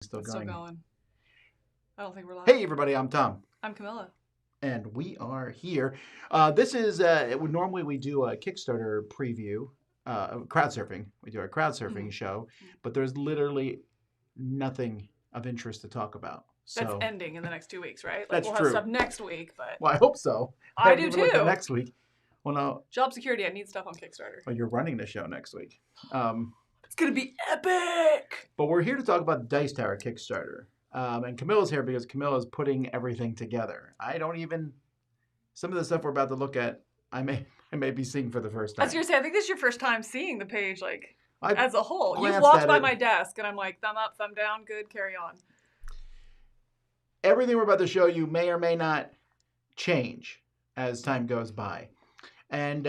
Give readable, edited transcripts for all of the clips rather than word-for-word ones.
Still It's going. still going. I don't think we're live. Hey, everybody, I'm Tom. I'm Camilla. And we are here. This is, normally we do a Kickstarter preview, crowd surfing. We do our crowd surfing show, but there's literally nothing of interest to talk about. So That's ending in the next 2 weeks, right? Like that's we'll true. have stuff next week, but Well, I hope so. I haven't do even looked at too. next week. Well, no. Job security, I need stuff on Kickstarter. Well, you're running the show next week. It's going to be epic! But we're here to talk about the Dice Tower Kickstarter. And Camilla's here because Camilla's putting everything together. Some of the stuff we're about to look at, I may be seeing for the first time. I was going to say, I think this is your first time seeing the page, like, I've as a whole. You've glanced walked at by it. my desk, and I'm like, thumb up, thumb down, good, carry on. Everything we're about to show you may or may not change as time goes by. And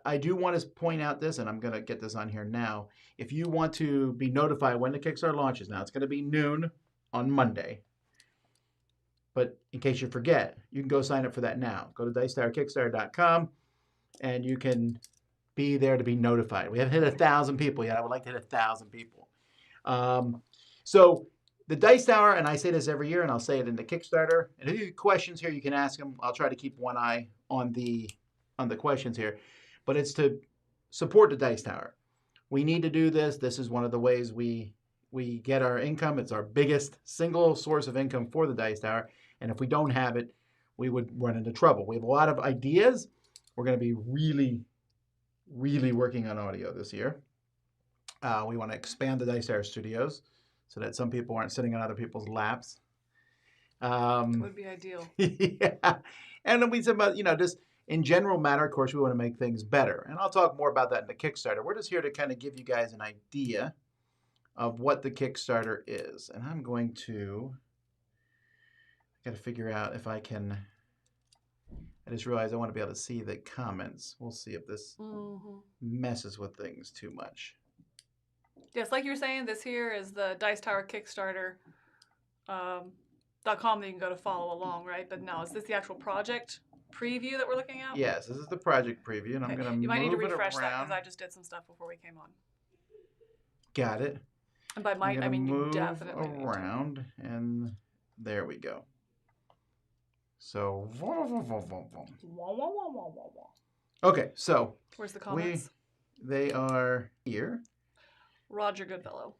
I do want to point out this, and I'm going to get this on here now. If you want to be notified when the Kickstarter launches, now it's going to be noon on Monday. But in case you forget, you can go sign up for that now. Go to dicetowerkickstarter.com, and you can be there to be notified. We haven't hit 1,000 people yet. I would like to hit 1,000 people. So the Dice Tower, and I say this every year, and I'll say it in the Kickstarter. And if you have questions here, you can ask them. I'll try to keep one eye on the questions here. But it's to support the Dice Tower. We need to do this. This is one of the ways we get our income. It's our biggest single source of income for the Dice Tower. And if we don't have it, we would run into trouble. We have a lot of ideas. We're going to be really, really working on audio this year. We want to expand the Dice Tower studios so that some people aren't sitting on other people's laps. Would be ideal. Yeah. And then we said about, just in general matter, of course, we want to make things better. And I'll talk more about that in the Kickstarter. We're just here to kind of give you guys an idea of what the Kickstarter is. And I'm going to, I got to figure out if I can, I just realized I want to be able to see the comments. We'll see if this messes with things too much. Yes, like you were saying, this here is the Dice Tower Kickstarter .com that you can go to follow along, right? But now, is this the actual project preview that we're looking at? Yes, this is the project preview, and I'm going to move it around. You might need to refresh that because I just did some stuff before we came on. Got it. And by might, I mean you definitely move around, and there we go. So, okay, so where's the comments? They are here. Roger Goodfellow.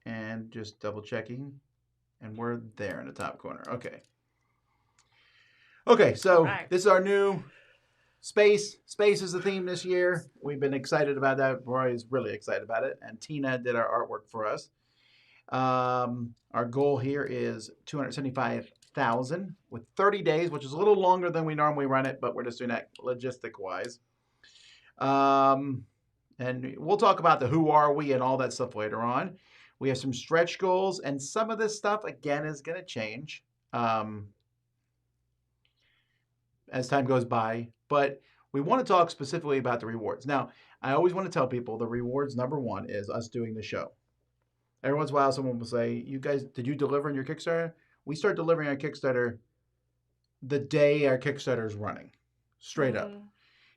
And just double checking, and we're there in the top corner. Okay. Okay, so This is our new space. Space is the theme this year. We've been excited about that. Roy is really excited about it, and Tina did our artwork for us. Our goal here is 275,000 with 30 days, which is a little longer than we normally run it, but we're just doing that logistic-wise. And we'll talk about the who are we and all that stuff later on. We have some stretch goals, and some of this stuff, again, is going to change as time goes by. But we want to talk specifically about the rewards. Now, I always want to tell people the rewards, number one, is us doing the show. Every once in a while, someone will say, you guys, did you deliver on your Kickstarter? We start delivering our Kickstarter the day our Kickstarter is running, straight up.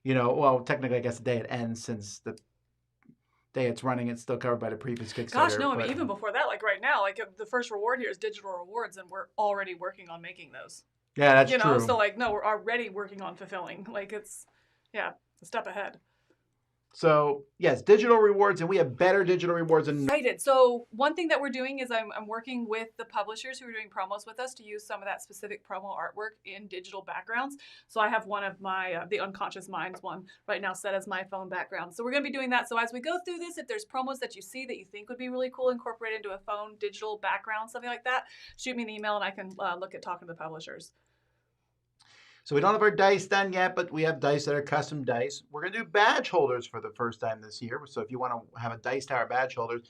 Well, technically, I guess the day it ends, since the day it's running, it's still covered by the previous Kickstarter. Gosh, no, I mean, even before that, like right now, like the first reward here is digital rewards, and we're already working on making those. Yeah, that's true. So like, no, we're already working on fulfilling. Like it's a step ahead. So yes, digital rewards, and we have better digital rewards than. Excited. So one thing that we're doing is I'm working with the publishers who are doing promos with us to use some of that specific promo artwork in digital backgrounds. So I have one of my the Unconscious Minds one right now set as my phone background. So we're going to be doing that. So as we go through this, if there's promos that you see that you think would be really cool incorporated into a phone digital background, something like that, shoot me an email and I can look at talking to the publishers. So we don't have our dice done yet, but we have dice that are custom dice. We're going to do badge holders for the first time this year. So if you want to have a Dice Tower badge holders,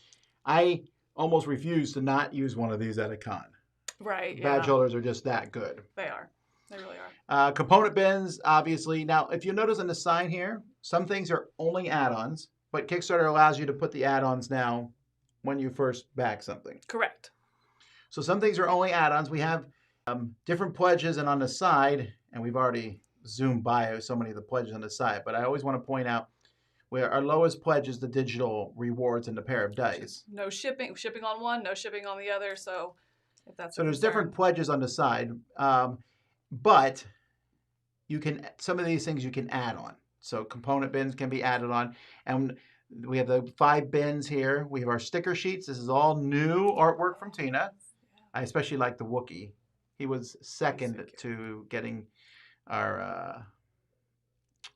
I almost refuse to not use one of these at a con. Right. Badge holders are just that good. They are. They really are. Component bins, obviously. Now, if you notice on the sign here, some things are only add-ons, but Kickstarter allows you to put the add-ons now when you first back something. Correct. So some things are only add-ons. We have different pledges, and on the side, and we've already zoomed by so many of the pledges on the side, but I always want to point out where our lowest pledge is the digital rewards and the pair of dice. No shipping on one, no shipping on the other. So if that's So there's different pledges on the side, but you can some of these things you can add on. So component bins can be added on, and we have the 5 bins here. We have our sticker sheets. This is all new artwork from Tina. I especially like the Wookiee. He was second to getting our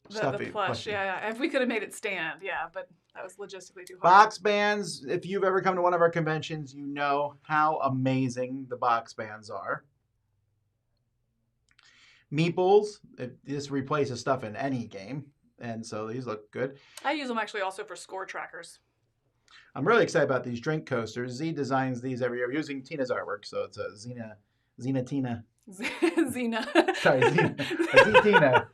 stuffy the plush. plushie. Yeah. If we could have made it stand, yeah, but that was logistically too hard. Box bands. If you've ever come to one of our conventions, you know how amazing the box bands are. Meeples. This replaces stuff in any game, and so these look good. I use them actually also for score trackers. I'm really excited about these drink coasters. Z designs these every year using Tina's artwork, so it's a Xena Tina. Xena. Sorry, Xena.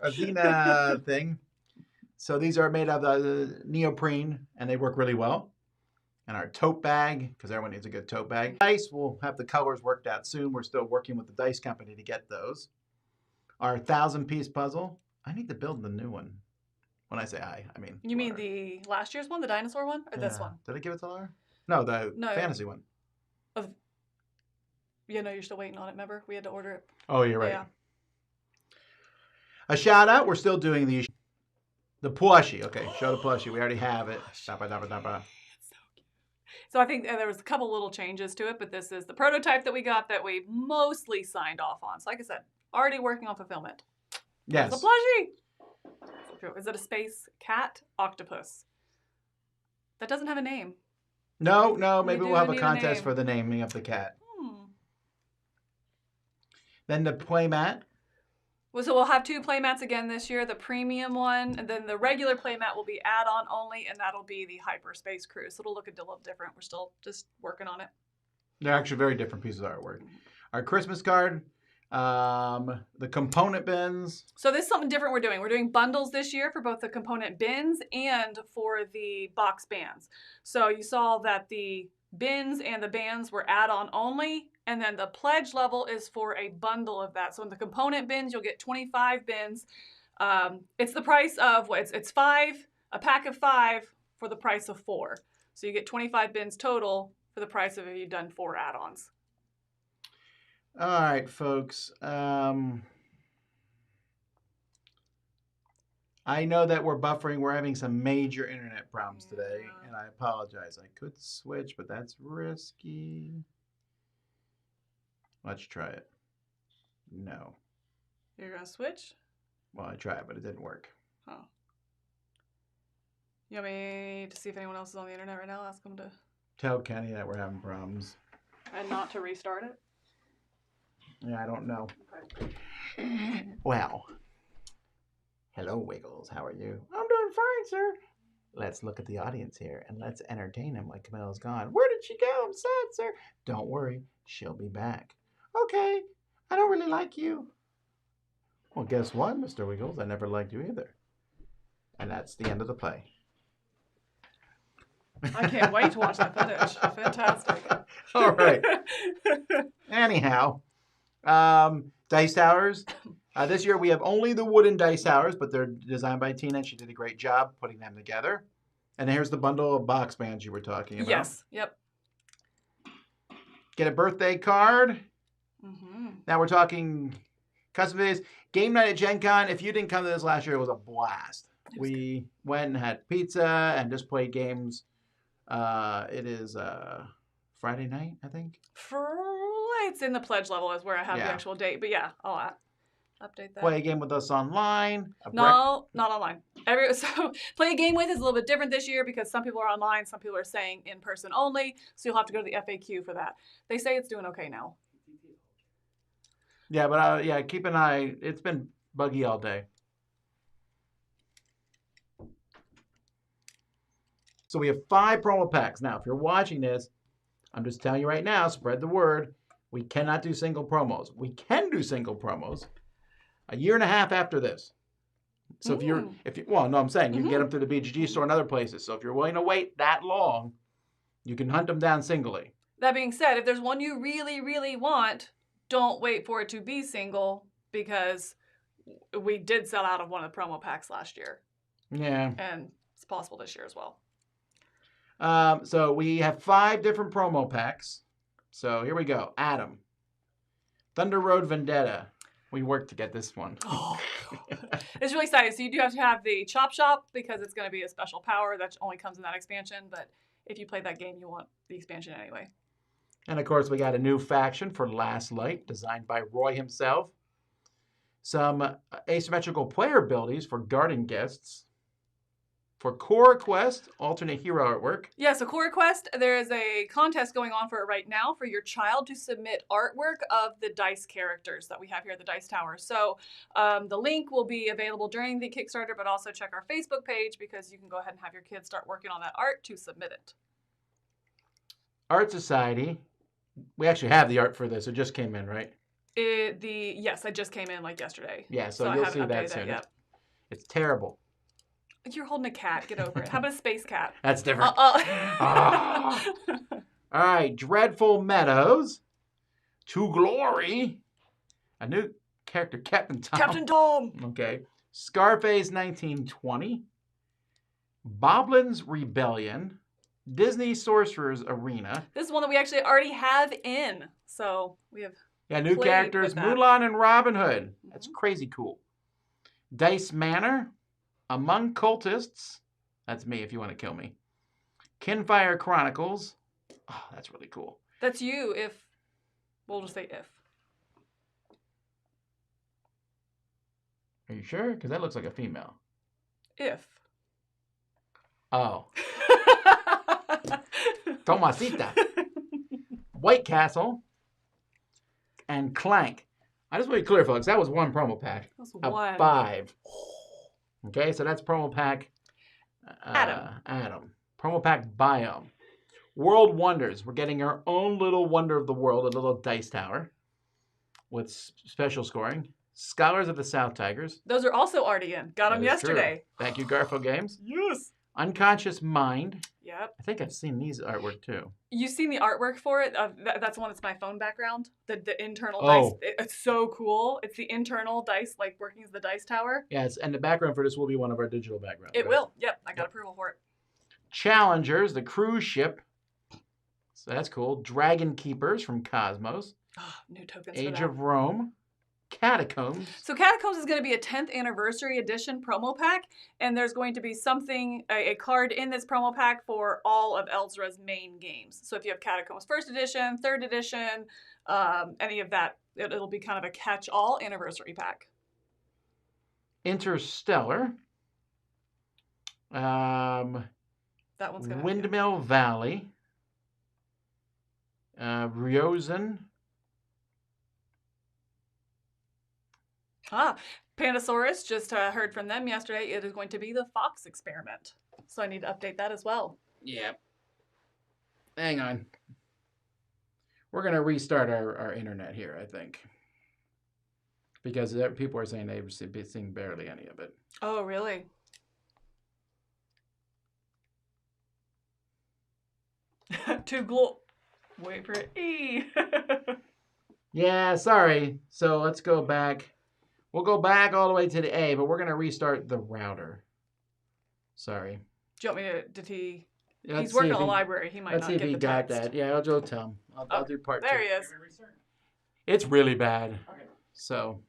A Xena thing. So these are made of neoprene, and they work really well. And our tote bag, because everyone needs a good tote bag. Dice, we'll have the colors worked out soon. We're still working with the dice company to get those. Our 1,000-piece puzzle. I need to build the new one. When I say I mean... You mean the last year's one, the dinosaur one, or this one? Did I give it to Laura? No, the fantasy one. Yeah, no, you're still waiting on it, remember? We had to order it. Oh, you're right. Yeah. A shout out, we're still doing the plushie. Okay, show the plushie. We already have it. So I think there was a couple little changes to it, but this is the prototype that we got that we mostly signed off on. So like I said, already working on fulfillment. Yes. The plushie. Is it a space cat octopus? That doesn't have a name. No. Maybe we'll have a contest for the naming of the cat. Then the playmat. Well, so we'll have 2 playmats again this year, the premium one, and then the regular playmat will be add-on only, and that'll be the hyperspace cruise. So it'll look a little different. We're still just working on it. They're actually very different pieces of artwork. Our Christmas card, the component bins. So this is something different we're doing. We're doing bundles this year for both the component bins and for the box bands. So you saw that the bins and the bands were add-on only, and then the pledge level is for a bundle of that. So in the component bins, you'll get 25 bins. It's the price of it's 5, a pack of 5 for the price of 4. So you get 25 bins total for the price of if you've done 4 add-ons. All right, folks. I know that we're buffering. We're having some major internet problems today, and I apologize. I could switch, but that's risky. Let's try it. No. You're going to switch? Well, I tried, but it didn't work. Oh. You want me to see if anyone else is on the internet right now? Ask them to... Tell Kenny that we're having problems. And not to restart it? Yeah, I don't know. Okay. Well. Hello, Wiggles. How are you? I'm doing fine, sir. Let's look at the audience here, and let's entertain him like Camilla's gone. Where did she go? I'm sad, sir. Don't worry. She'll be back. Okay. I don't really like you. Well, guess what, Mr. Wiggles? I never liked you either. And that's the end of the play. I can't wait to watch that footage. Fantastic. All right. Anyhow, dice towers. This year we have only the wooden dice towers, but they're designed by Tina, and she did a great job putting them together. And here's the bundle of box bands you were talking about. Yes. Yep. Get a birthday card. Mm-hmm. Now we're talking custom videos. Game night at Gen Con. If you didn't come to this last year, it was a blast. We went and had pizza and just played games. It is Friday night, I think. It's in the pledge level is where I have the actual date. But yeah, I'll update that. Play a game with us online. No, not online. So play a game with is a little bit different this year because some people are online, some people are saying in person only. So you'll have to go to the FAQ for that. They say it's doing okay now. Yeah, but keep an eye. It's been buggy all day. So we have 5 promo packs. Now, if you're watching this, I'm just telling you right now, spread the word. We cannot do single promos. We can do single promos a year and a half after this. So I'm saying you can get them through the BGG store and other places. So if you're willing to wait that long, you can hunt them down singly. That being said, if there's one you really, really want, don't wait for it to be single because we did sell out of one of the promo packs last year. Yeah. And it's possible this year as well. So we have 5 different promo packs. So here we go. Adam. Thunder Road Vendetta. We worked to get this one. Oh, it's really exciting. So you do have to have the Chop Shop because it's going to be a special power that only comes in that expansion. But if you play that game, you want the expansion anyway. And of course, we got a new faction for Last Light, designed by Roy himself. Some asymmetrical player abilities for Garden Guests. For Core Quest, alternate hero artwork. Yeah, so Core Quest, there is a contest going on for it right now for your child to submit artwork of the dice characters that we have here at the Dice Tower. So the link will be available during the Kickstarter, but also check our Facebook page because you can go ahead and have your kids start working on that art to submit it. Art Society. We actually have the art for this. It just came in, right? Yes, I just came in like yesterday. Yeah, so you'll see that soon. It's terrible. You're holding a cat. Get over it. How about a space cat? That's different. All right. Dreadful Meadows. To Glory. A new character, Captain Tom. Captain Tom. Okay. Scarface 1920. Boblin's Rebellion. Disney Sorcerer's Arena. This is one that we actually already have in. So we have new characters, Mulan and Robin Hood. That's crazy cool. Dice Manor. Among Cultists. That's me if you want to kill me. Kinfire Chronicles. Oh, that's really cool. That's you if... We'll just say if. Are you sure? Because that looks like a female. If. Oh. Tomasita. White Castle. And Clank. I just want to be clear, folks. That was one promo pack. That's one. 5. Okay, so that's promo pack Adam. Promo pack Biome. World Wonders. We're getting our own little wonder of the world, a little dice tower with special scoring. Scholars of the South Tigers. Those are also already in. Got them yesterday. True. Thank you, Garfo Games. Yes. Unconscious Mind. Yep. I think I've seen these artwork too. You've seen the artwork for it? That's the one that's my phone background. The internal dice. It's so cool. It's the internal dice, like working as the dice tower. Yes, and the background for this will be one of our digital backgrounds. It will. Yep. I got approval for it. Challengers, the cruise ship. So that's cool. Dragon Keepers from Cosmos. Oh, new tokens Age for that. of Rome. Catacombs. So Catacombs is going to be a 10th anniversary edition promo pack, and there's going to be something, a card in this promo pack for all of Elzra's main games. So if you have Catacombs 1st edition, 3rd edition, any of that, it'll be kind of a catch-all anniversary pack. Interstellar. That one's going to Windmill Valley. Ryozen. Pandasaurus, just heard from them yesterday. It is going to be the Fox experiment. So I need to update that as well. Yep. Hang on. We're going to restart our internet here, I think. Because people are saying they've seen barely any of it. Oh, really? Wait for it. E. Yeah, sorry. So let's go back. We'll go back all the way to the A, but we're going to restart the router. Sorry. Do you want me to... Did he... Let's He's working on the library. He might not get the text. Let's see if he got that. Yeah, I'll just tell him. I'll do part 2. There he is. It's really bad. Okay. So...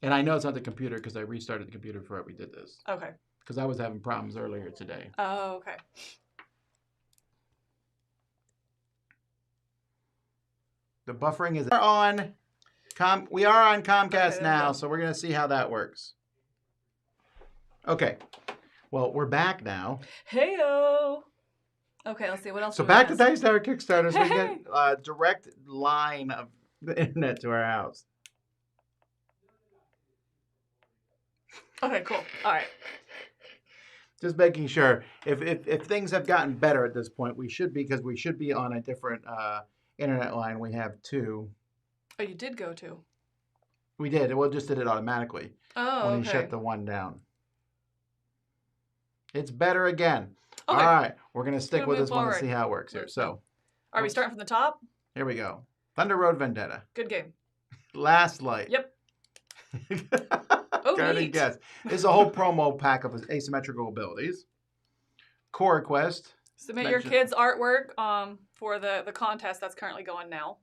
And I know it's not the computer because I restarted the computer before we did this. Okay. Because I was having problems earlier today. Oh, okay. The buffering is on. We are on Comcast now, go. so we're going to see how that works. Okay. Well, we're back now. Hey-o. Okay, let's see. What else So do we back to miss? Dice Tower Kickstarter so we Hey. get a direct line of the internet to our house. Okay, cool. All right. Just making sure. If things have gotten better at this point, we should be, because we should be on a different internet line. We have 2. Oh, you did go to? We did. It just did it automatically Oh, when okay. he shut the one down. It's better again. Okay. All right. We're going to stick Gonna with move this one and forward. see how it works here. So Are we starting from the top? here we go. Thunder Road Vendetta. Good game. Last Light. Yep. Discard and neat. guess. This is a whole promo pack of asymmetrical abilities. Core Quest. Submit your kids' artwork for the contest that's currently going now.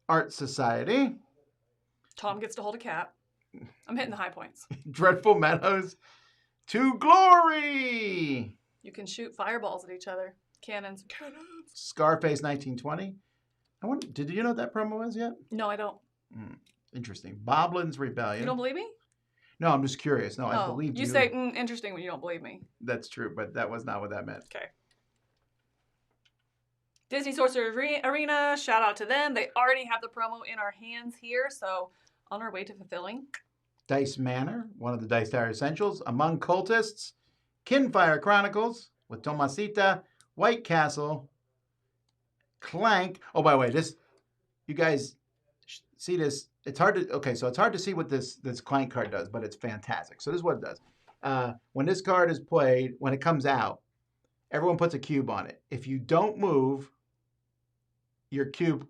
Art Society. Tom gets to hold a cat. I'm hitting the high points. Dreadful Meadows. To Glory. You can shoot fireballs at each other. Cannons. Scarface 1920. I wonder, did you know what that promo is yet? No, I don't. Interesting. Boblin's Rebellion. You don't believe me? No, I'm just curious. No, I believe you. You say interesting when you don't believe me. That's true, but that was not what that meant. Okay. Disney Sorcerer Arena, shout out to them. They already have the promo in our hands here, so on our way to fulfilling. Dice Manor, one of the Dice Tower Essentials. Among Cultists, Kinfire Chronicles with Tomasita, White Castle, Clank. Oh, by the way, this, you guys see this? It's hard to see what this Clank card does, but it's fantastic. So this is what it does. When this card is played, when it comes out, everyone puts a cube on it. If you don't move, your cube,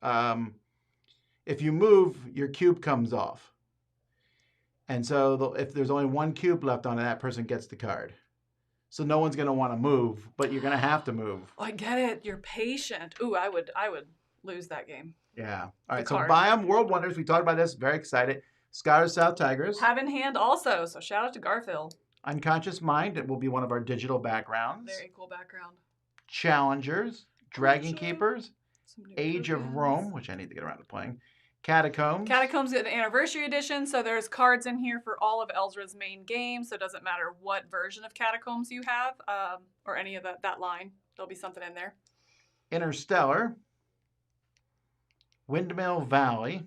if you move, your cube comes off. And so if there's only one cube left on it, that person gets the card. So no one's going to want to move, but you're going to have to move. Oh, I get it. You're patient. Ooh, I would lose that game. Yeah. All right, so buy them. World Wonders. We talked about this. Very excited. Scars South Tigers. Have in hand also. So shout out to Garfield. Unconscious Mind. It will be one of our digital backgrounds. Very cool background. Challengers. Dragon Keepers. Age of Rome, which I need to get around to playing. Catacombs. Catacombs get an anniversary edition, so there's cards in here for all of Elzra's main games, so it doesn't matter what version of Catacombs you have, or any of that line. There'll be something in there. Interstellar. Windmill Valley.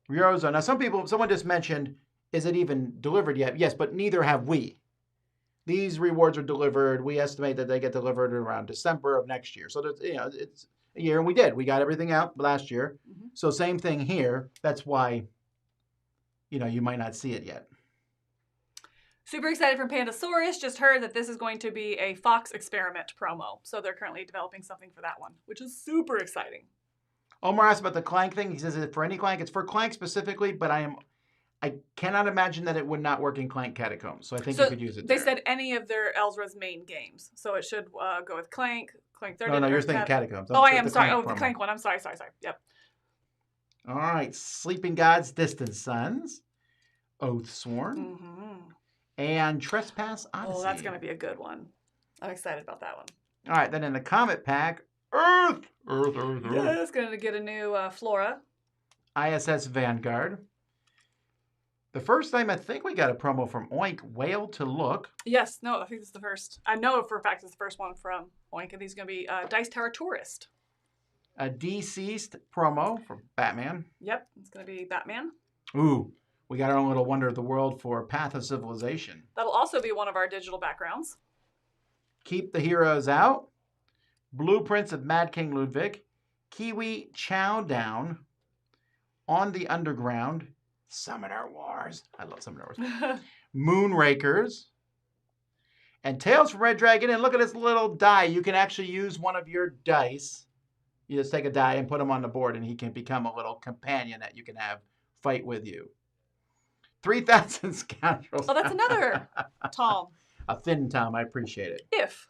Ryozo. Now, someone just mentioned, is it even delivered yet? Yes, but neither have we. These rewards are delivered. We estimate that they get delivered around December of next year. So, it's a year, and we did. We got everything out last year. Mm-hmm. So same thing here. That's why, you might not see it yet. Super excited from Pandasaurus. Just heard that this is going to be a Fox experiment promo. So they're currently developing something for that one, which is super exciting. Omar asked about the Clank thing. He says, is it for any Clank? It's for Clank specifically, but I cannot imagine that it would not work in Clank Catacombs. So I think you could use it there. They said any of their Elzra's main games. So it should go with Clank 30. No, you're thinking Catacombs. I am sorry. The Clank one. I'm sorry. Yep. All right. Sleeping Gods, Distant Suns, Oathsworn, and Trespass Odyssey. Oh, that's going to be a good one. I'm excited about that one. All right. Then in the Comet Pack, Earth. Yeah, it's going to get a new Flora. ISS Vanguard. The first time I think we got a promo from Oink, Whale to Look. Yes, no, I think this is the first. I know for a fact it's the first one from Oink, and these are going to be Dice Tower Tourist. A Deceased promo for Batman. Yep, it's going to be Batman. Ooh, we got our own little Wonder of the World for Path of Civilization. That'll also be one of our digital backgrounds. Keep the Heroes Out. Blueprints of Mad King Ludwig. Kiwi Chow Down. On the Underground. Summoner Wars. I love Summoner Wars. Moonrakers. And Tales from Red Dragon. And look at this little die. You can actually use one of your dice. You just take a die and put him on the board, and he can become a little companion that you can have fight with you. 3,000 Scoundrels. Oh, that's another Tom. A thin Tom. I appreciate it. If.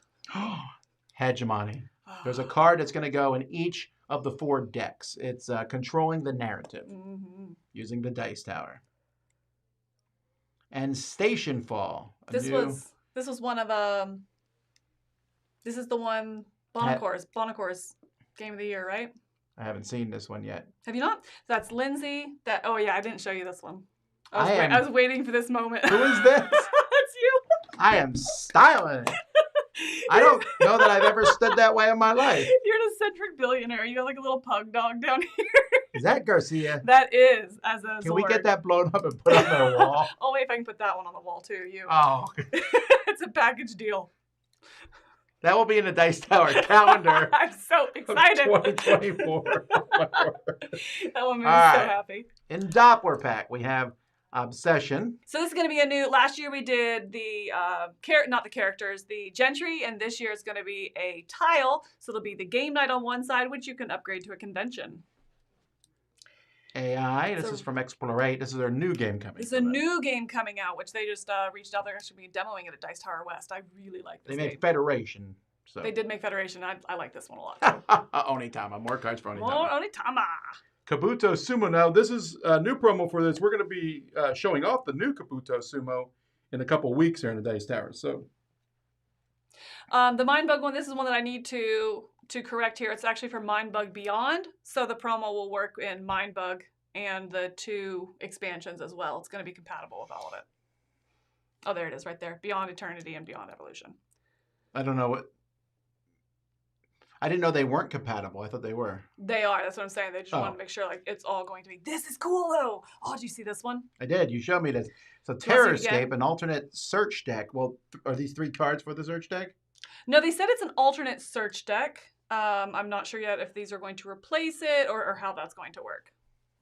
Hegemony. There's a card that's going to go in each of the 4 decks. It's controlling the narrative using the Dice Tower. And Station Fall. This was one of this is the one Bonacore's Game of the Year, right? I haven't seen this one yet. Have you not? That's Lindsay. Oh yeah, I didn't show you this one. I was waiting for this moment. Who is this? That's you. I am styling. I don't know that I've ever stood that way in my life. You're an eccentric billionaire. You got like a little pug dog down here. Is that Garcia? That is, as a Can we get that blown up and put on the wall? Oh, wait, if I can put that one on the wall too. Oh. It's a package deal. That will be in the Dice Tower calendar. I'm so excited. 2024. That one made me so happy. In Doppler Pack, we have Obsession. So this is going to be a new. Last year we did the not the characters, the Gentry, and this year it's going to be a tile. So it'll be the game night on one side, which you can upgrade to a convention. AI. This So- is from Explorate. This is their new game coming. It's a new game coming out, which they just reached out. They're actually demoing it at Dice Tower West. I really like this They made game. Federation. So They did make Federation. I like this one a lot. Onitama. More cards for More Onitama. Onitama. Kabuto Sumo. Now, this is a new promo for this. We're going to be showing off the new Kabuto Sumo in a couple weeks here in the Dice Tower. So, The Mindbug one, this is one that I need to correct here. It's actually for Mindbug Beyond. So the promo will work in Mindbug and the 2 expansions as well. It's going to be compatible with all of it. Oh, there it is right there. Beyond Eternity and Beyond Evolution. I don't know what. I didn't know they weren't compatible. I thought they were. They are. That's what I'm saying. They just want to make sure like it's all going to be. This is cool though. Oh, did you see this one? I did. You showed me this. So Do you wanna Terror see it again? Escape, an alternate search deck. Well, are these 3 cards for the search deck? No, they said it's an alternate search deck. I'm not sure yet if these are going to replace it or how that's going to work.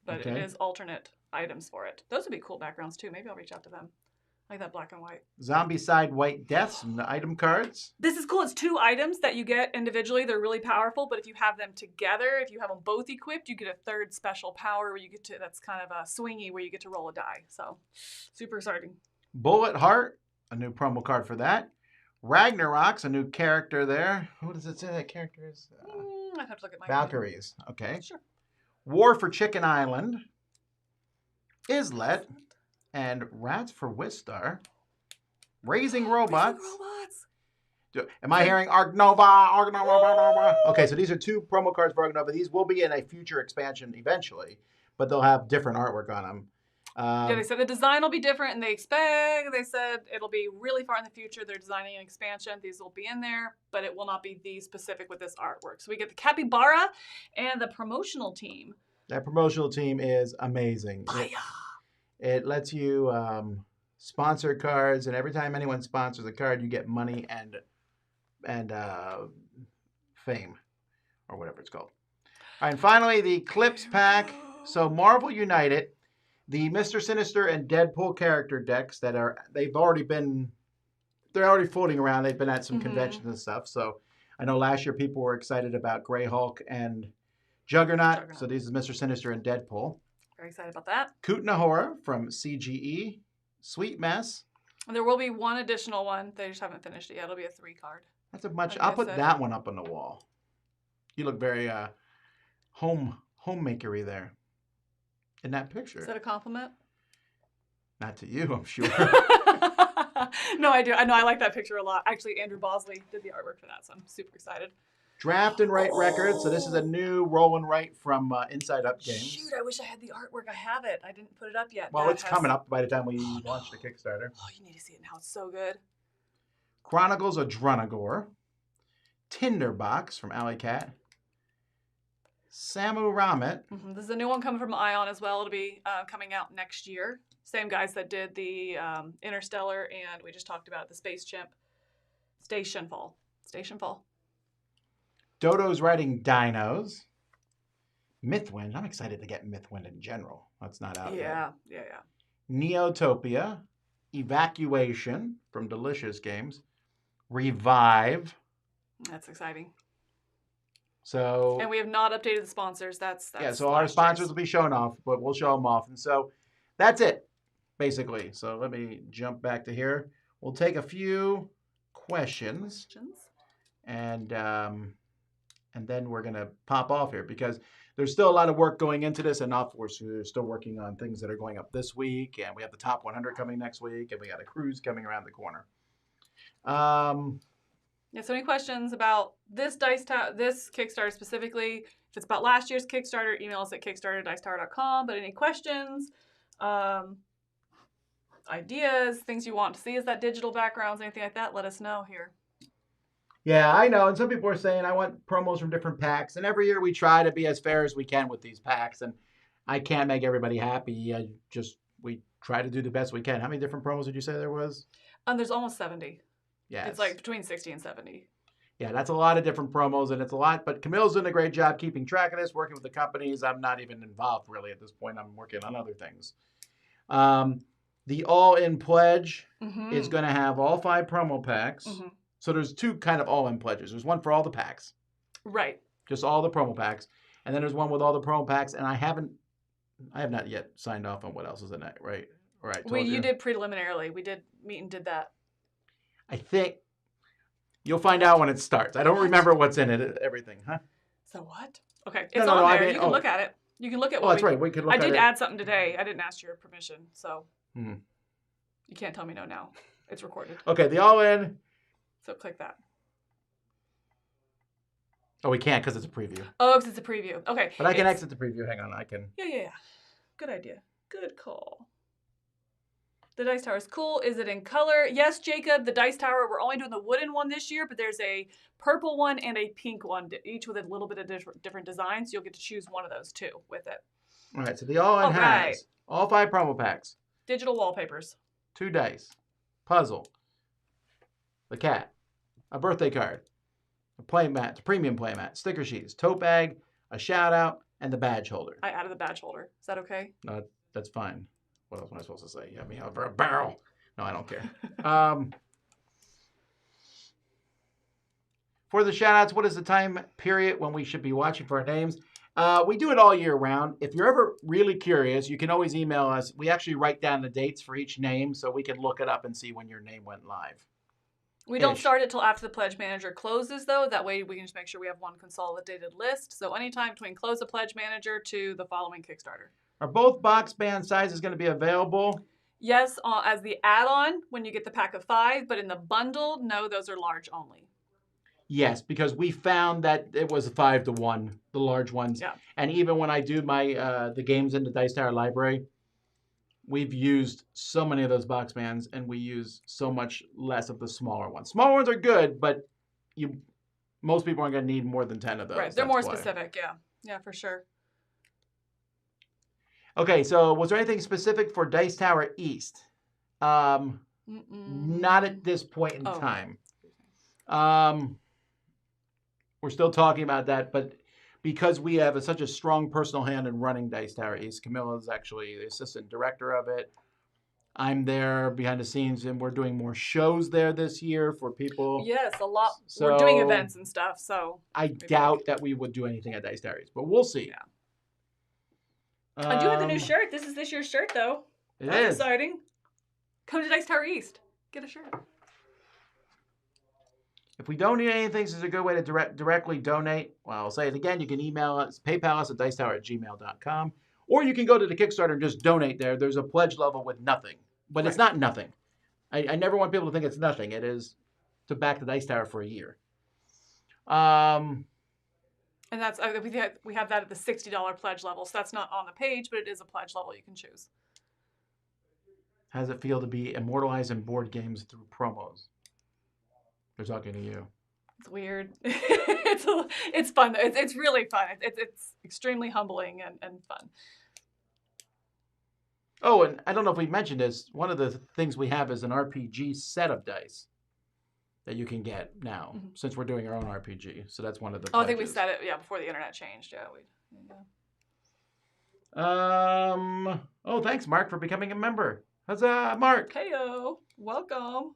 But Okay. it is alternate items for it. Those would be cool backgrounds too. Maybe I'll reach out to them. I like that black and white. Zombie Side White Deaths and the item cards. This is cool. It's 2 items that you get individually. They're really powerful, but if you have them together, if you have them both equipped, you get a 3rd special power where you get to, that's kind of a swingy, where you get to roll a die. So, super exciting. Bullet Heart, a new promo card for that. Ragnarok's a new character there. What does it say that character is? I'd have to look at my Valkyries. Okay. Sure. War for Chicken Island. Islet. And Rats for Wistar. Raising Robots. Am I hearing Ark Nova? Okay, so these are 2 promo cards for Ark Nova. These will be in a future expansion eventually, but they'll have different artwork on them. Yeah, they said the design will be different, and they said it'll be really far in the future. They're designing an expansion. These will be in there, but it will not be these specific with this artwork. So we get the Capybara and the promotional team. That promotional team is amazing. It lets you sponsor cards, and every time anyone sponsors a card, you get money and fame, or whatever it's called. All right, and finally, the Clips pack. So Marvel United, the Mr. Sinister and Deadpool character decks they're already floating around. They've been at some conventions and stuff. So I know last year people were excited about Grey Hulk and Juggernaut. So these is Mr. Sinister and Deadpool. Very excited about that. Kutnahora from CGE. Sweet Mess. And there will be one additional one. They just haven't finished it yet. It'll be a 3 card. That's a much. Like I'll I put said. that one up on the wall. You look very homemakery there in that picture. Is that a compliment? Not to you, I'm sure. No, I do. I know. I like that picture a lot. Actually, Andrew Bosley did the artwork for that, so I'm super excited. Draft and Write Records. So this is a new roll and write from Inside Up Games. Shoot, I wish I had the artwork. I have it. I didn't put it up yet. Well, That it's coming up by the time we launch the Kickstarter. Oh, you need to see it now. It's so good. Chronicles of Drunagor. Tinderbox from Alley Cat. Samu Ramet. This is a new one coming from Ion as well. It'll be coming out next year. Same guys that did the Interstellar, and we just talked about the Space Chimp. Stationfall. Dodo's Riding Dinos. Mythwind. I'm excited to get Mythwind in general. That's not out yet. Yeah. Neotopia. Evacuation from Delicious Games. Revive. That's exciting. So And we have not updated the sponsors. That's yeah, so our sponsors will be shown off, but we'll show them off. And so that's it, basically. So let me jump back to here. We'll take a few questions. And then we're going to pop off here because there's still a lot of work going into this. And of course, we're still working on things that are going up this week. And we have the top 100 coming next week. And we got a cruise coming around the corner. Yeah, so any questions about this this Kickstarter specifically? If it's about last year's Kickstarter, email us at kickstarter@dicetower.com. But any questions, ideas, things you want to see as that digital backgrounds, anything like that, let us know here. Yeah, I know. And some people are saying I want promos from different packs. And every year we try to be as fair as we can with these packs. And I can't make everybody happy. We try to do the best we can. How many different promos did you say there was? There's almost 70. Yeah. It's like between 60 and 70. Yeah, that's a lot of different promos, and it's a lot. But Camille's doing a great job keeping track of this, working with the companies. I'm not even involved really at this point. I'm working on other things. The all-in pledge is going to have all 5 promo packs. So there's 2 kind of all-in pledges. There's one for all the packs. Right. Just all the promo packs. And then there's one with all the promo packs. And I haven't I have not yet signed off on what else is in it, right? Or I told You you. did preliminarily. We did meet and did that. I think you'll find out when it starts. I don't remember what's in it, everything, huh? So what? Okay, No, it's no, on no, I there. mean- You can oh. look at it. You can look at Oh, what that's right. We could look I at did it. add something today. I didn't ask your permission, so Hmm. you can't tell me no now. It's recorded. Okay, the all-in. So click that. Oh, we can't because it's a preview. Oh, because it's a preview. Okay. But I can exit the preview. Hang on, I can. Yeah. Good idea. Good call. The dice tower is cool. Is it in color? Yes, Jacob. The dice tower. We're only doing the wooden one this year, but there's a purple one and a pink one, each with a little bit of different designs. So you'll get to choose one of those two with it. All right, so the all-in has all 5 promo packs, Digital wallpapers, 2 dice, puzzle, the cat, a birthday card, a playmat, a premium playmat, sticker sheets, tote bag, a shout out, and the badge holder. I added the badge holder. Is that okay? No, that's fine. What else am I supposed to say? You have me over a barrel. No, I don't care. For the shout outs, what is the time period when we should be watching for our names? We do it all year round. If you're ever really curious, you can always email us. We actually write down the dates for each name so we can look it up and see when your name went live. We don't start it till after the pledge manager closes, though. That way we can just make sure we have one consolidated list. So anytime between close of pledge manager to the following Kickstarter. Are both box band sizes going to be available? Yes, as the add-on when you get the pack of 5, but in the bundle, no, those are large only. Yes, because we found that it was 5-to-1, the large ones. Yeah. And even when I do my the games in the Dice Tower library, we've used so many of those box bands, and we use so much less of the smaller ones. Smaller ones are good, but most people aren't going to need more than 10 of those. Right, they're more specific, yeah. Yeah, for sure. Okay, so was there anything specific for Dice Tower East? Not at this point in time. We're still talking about that, but because we have such a strong personal hand in running Dice Tower East, Camilla is actually the assistant director of it. I'm there behind the scenes, and we're doing more shows there this year for people. Yes, a lot. So we're doing events and stuff, so. I doubt that we would do anything at Dice Tower East, but we'll see. Yeah. I do have the new shirt. This is this year's shirt, though. That's exciting. Come to Dice Tower East. Get a shirt. If we don't need anything, this is a good way to directly donate. Well, I'll say it again. You can email us, PayPal us at dicetower@gmail.com. Or you can go to the Kickstarter and just donate there. There's a pledge level with nothing. But It's not nothing. I never want people to think it's nothing. It is to back the Dice Tower for a year. And that's we have that at the $60 pledge level. So that's not on the page, but it is a pledge level you can choose. How does it feel to be immortalized in board games through promos? They're talking to you. It's weird. It's fun. It's really fun. It's extremely humbling and fun. Oh, and I don't know if we mentioned this. One of the things we have is an RPG set of dice that you can get now, since we're doing our own RPG. So that's one of the. Oh, I think we said it. Yeah, before the internet changed. Yeah, Oh, thanks, Mark, for becoming a member. Huzzah, Mark. Heyo, welcome.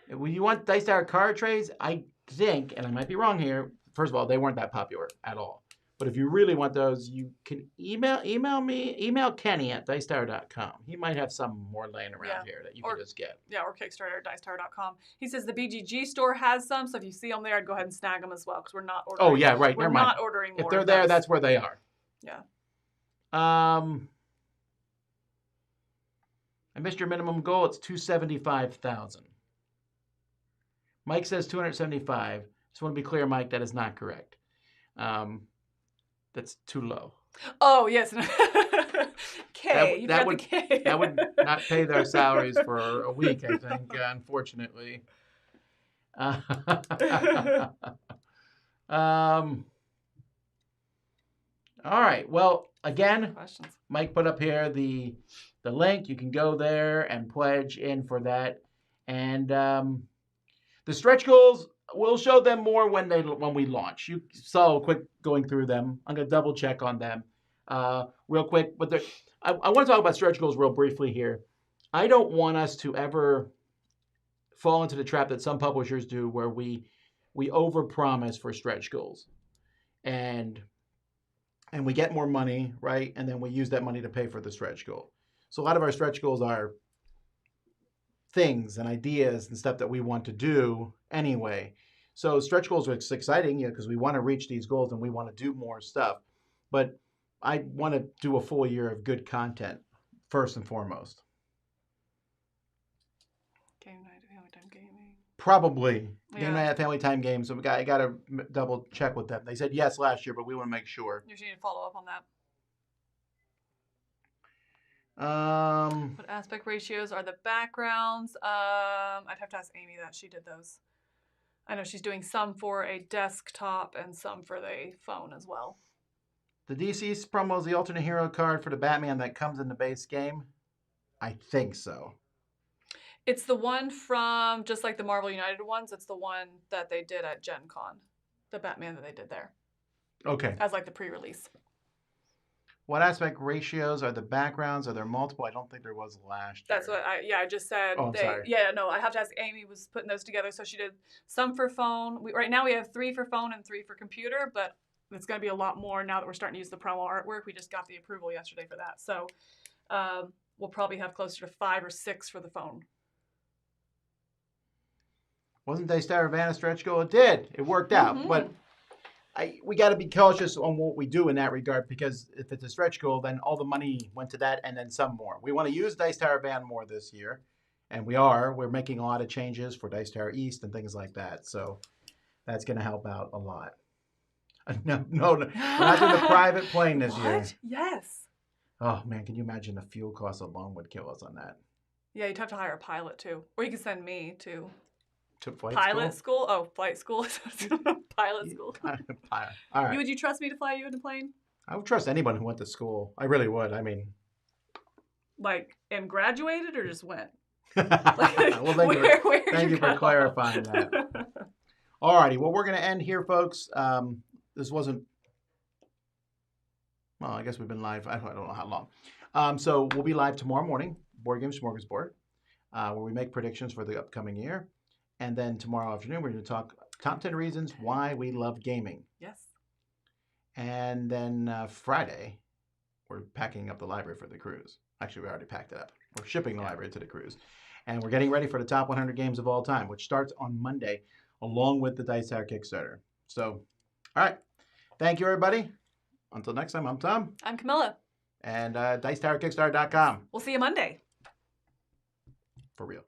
When you want Dice Tower card trays, I think, and I might be wrong here. First of all, they weren't that popular at all. But if you really want those, you can email Kenny at dicetower.com. He might have some more laying around here that you can just get. Yeah, or Kickstarter, dicetower.com. He says the BGG store has some, so if you see them there, I'd go ahead and snag them as well, because we're not ordering. Oh, yeah, right. We're not ordering more. If they're there, that's where they are. Yeah. I missed your minimum goal. It's 275,000. Mike says 275. Just want to be clear, Mike, that is not correct. That's too low. Oh, yes. K. That would not pay their salaries for a week, I think, unfortunately. All right. Well, again, Mike put up here the link. You can go there and pledge in for that. And the stretch goals, we'll show them more when we launch. You saw quick going through them. I'm going to double check on them real quick. But I want to talk about stretch goals real briefly here. I don't want us to ever fall into the trap that some publishers do, where we overpromise for stretch goals. And and we get more money, right? And then we use that money to pay for the stretch goal. So a lot of our stretch goals are things and ideas and stuff that we want to do anyway. So stretch goals are exciting, because we want to reach these goals and we want to do more stuff. But I want to do a full year of good content first and foremost. Game night, family time gaming. Probably Yeah. game night at family time games. So I got to double check with them. They said yes last year, but we want to make sure. You should need to follow up on that. What aspect ratios are the backgrounds? I'd have to ask Amy that. She did those. I know she's doing some for a desktop and some for the phone as well. The DC promo is the alternate hero card for the Batman that comes in the base game. I think so. It's the one from, just like the Marvel United ones, it's the one that they did at Gen Con. The Batman that they did there. Okay. As like the pre-release. What aspect ratios are the backgrounds? Are there multiple? I don't think there was last year. That's what I just said. Oh, I'm sorry. Yeah, no, I have to ask. Amy was putting those together. So she did some for phone. Right now we have 3 for phone and 3 for computer, but it's going to be a lot more now that we're starting to use the promo artwork. We just got the approval yesterday for that. So we'll probably have closer to 5 or 6 for the phone. Wasn't Daystar Van a stretch goal? It did. It worked out. But we got to be cautious on what we do in that regard, because if it's a stretch goal, then all the money went to that and then some more. We want to use Dice Tower Van more this year, and we're making a lot of changes for Dice Tower East and things like that. So that's going to help out a lot. No, we're not doing the private plane this year. What? Yes. Oh, man, can you imagine the fuel costs alone would kill us on that? Yeah, you'd have to hire a pilot, too. Or you could send me to flight school? Oh, flight school. Pilot school. All right. Would you trust me to fly you in a plane? I would trust anyone who went to school. I really would. I mean, like, and graduated or just went? Well, thank you for clarifying that. All righty. Well, we're going to end here, folks. This wasn't. Well, I guess we've been live. I don't know how long. So we'll be live tomorrow morning, Board Game Smorgasbord, where we make predictions for the upcoming year. And then tomorrow afternoon, we're going to talk top 10 reasons why we love gaming. Yes. And then Friday, we're packing up the library for the cruise. Actually, we already packed it up. We're shipping the library to the cruise. And we're getting ready for the top 100 games of all time, which starts on Monday, along with the Dice Tower Kickstarter. So, all right. Thank you, everybody. Until next time, I'm Tom. I'm Camilla. And DicetowerKickstarter.com. We'll see you Monday. For real.